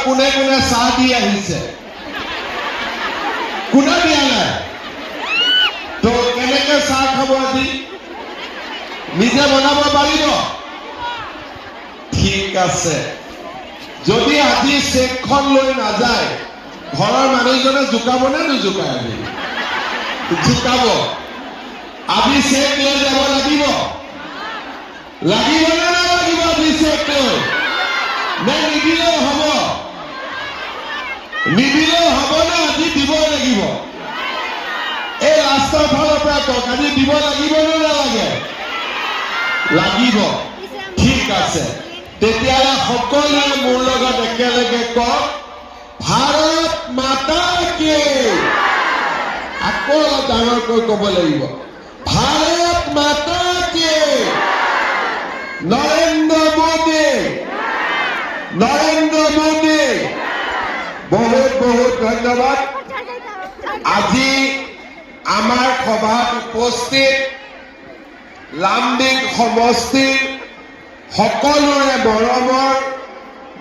কোনে কোনে চাহ দি আহিছে কোনে দিয়া নাই তো কেনেকে চাহ খাব আজি নিজে বনাব পাৰিব ঠিক আছে যদি আজি চেকখন লৈ নাযায় ঘৰৰ মানুহজনে জোকাব নে নুজোকায় আজি জোকাব আজি চেক লৈ যাব লাগিব লাগিব নে নালাগিব আজি চেক লৈ নে নিদিলেও হ'ব নিদিলেও হ'ব নে আজি দিব লাগিব এই ৰাস্তাৰ ফালৰ পৰা কওক আজি দিব লাগিব নে নালাগে লাগিব ঠিক আছে তেতিয়াহ'লে সকলোৱে মোৰ লগত একেলগে কওক ভাৰত মাতা কি আকৌ ডাঙৰকৈ ক'ব লাগিব ভাৰত মাতা কি নৰেন্দ্ৰ মোদী বহুত বহুত ধন্যবাদ আজি আমাৰ সভাত উপস্থিত লামডিং সমষ্টিৰ সকলোৰে মৰমৰ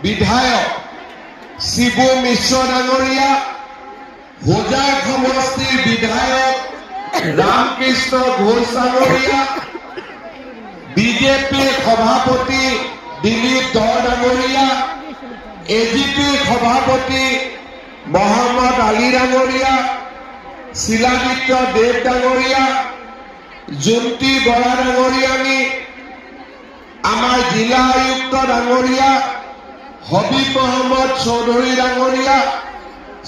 বিধায়ক শিবু মিশ্ৰ ডাঙৰীয়া হোজাই সমষ্টিৰ বিধায়ক ৰামকৃষ্ণ ঘোষ ডাঙৰীয়া বিজেপিৰ সভাপতি দিলীপ ধৰ ডাঙৰীয়া এজিপিৰ সভাপতি মহম্মদ আলী ডাঙৰীয়া শিলাদিত্য দেৱ ডাঙৰীয়া জুন্তি বৰা ডাঙৰীয়ানী আমাৰ জিলা আয়ুক্ত ডাঙৰীয়া হবিব মহম্মদ চৌধুৰী ডাঙৰীয়া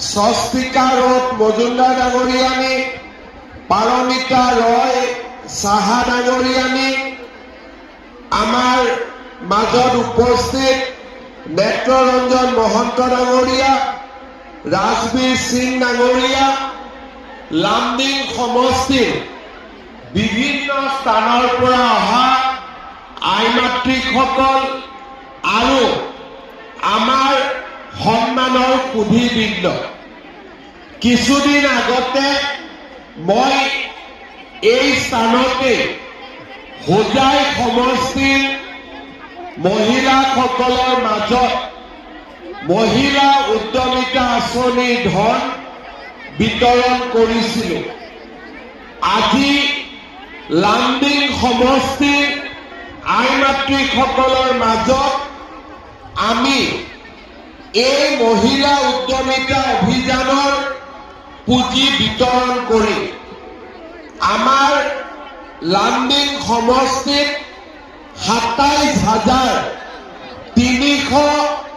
স্বস্তিকা ৰথ মজুমদাৰ ডাঙৰীয়ানী পাৰমিতা ৰয় সাহা ডাঙৰীয়ানী আমাৰ মাজত উপস্থিত নেত্ৰৰঞ্জন মহন্ত ডাঙৰীয়া ৰাজবীৰ সিং ডাঙৰীয়া লামডিং সমষ্টিৰ বিভিন্ন স্থানৰ পৰা অহা আই মাতৃসকল আৰু আমাৰ সন্মানৰ সুধীবৃন্দ কিছুদিন আগতে মই এই স্থানতে হোজাই সমষ্টিৰ মহিলাসকলৰ মাজত মহিলা উদ্যমিতা আঁচনিৰ ধন বিতৰণ কৰিছিলোঁ আজি লামডিং সমষ্টিৰ আই মাতৃসকলৰ মাজত আমি এই মহিলা উদ্যমিতা অভিযানৰ পুঁজি বিতৰণ কৰি আমাৰ লামডিং সমষ্টিত ২৭,৩০০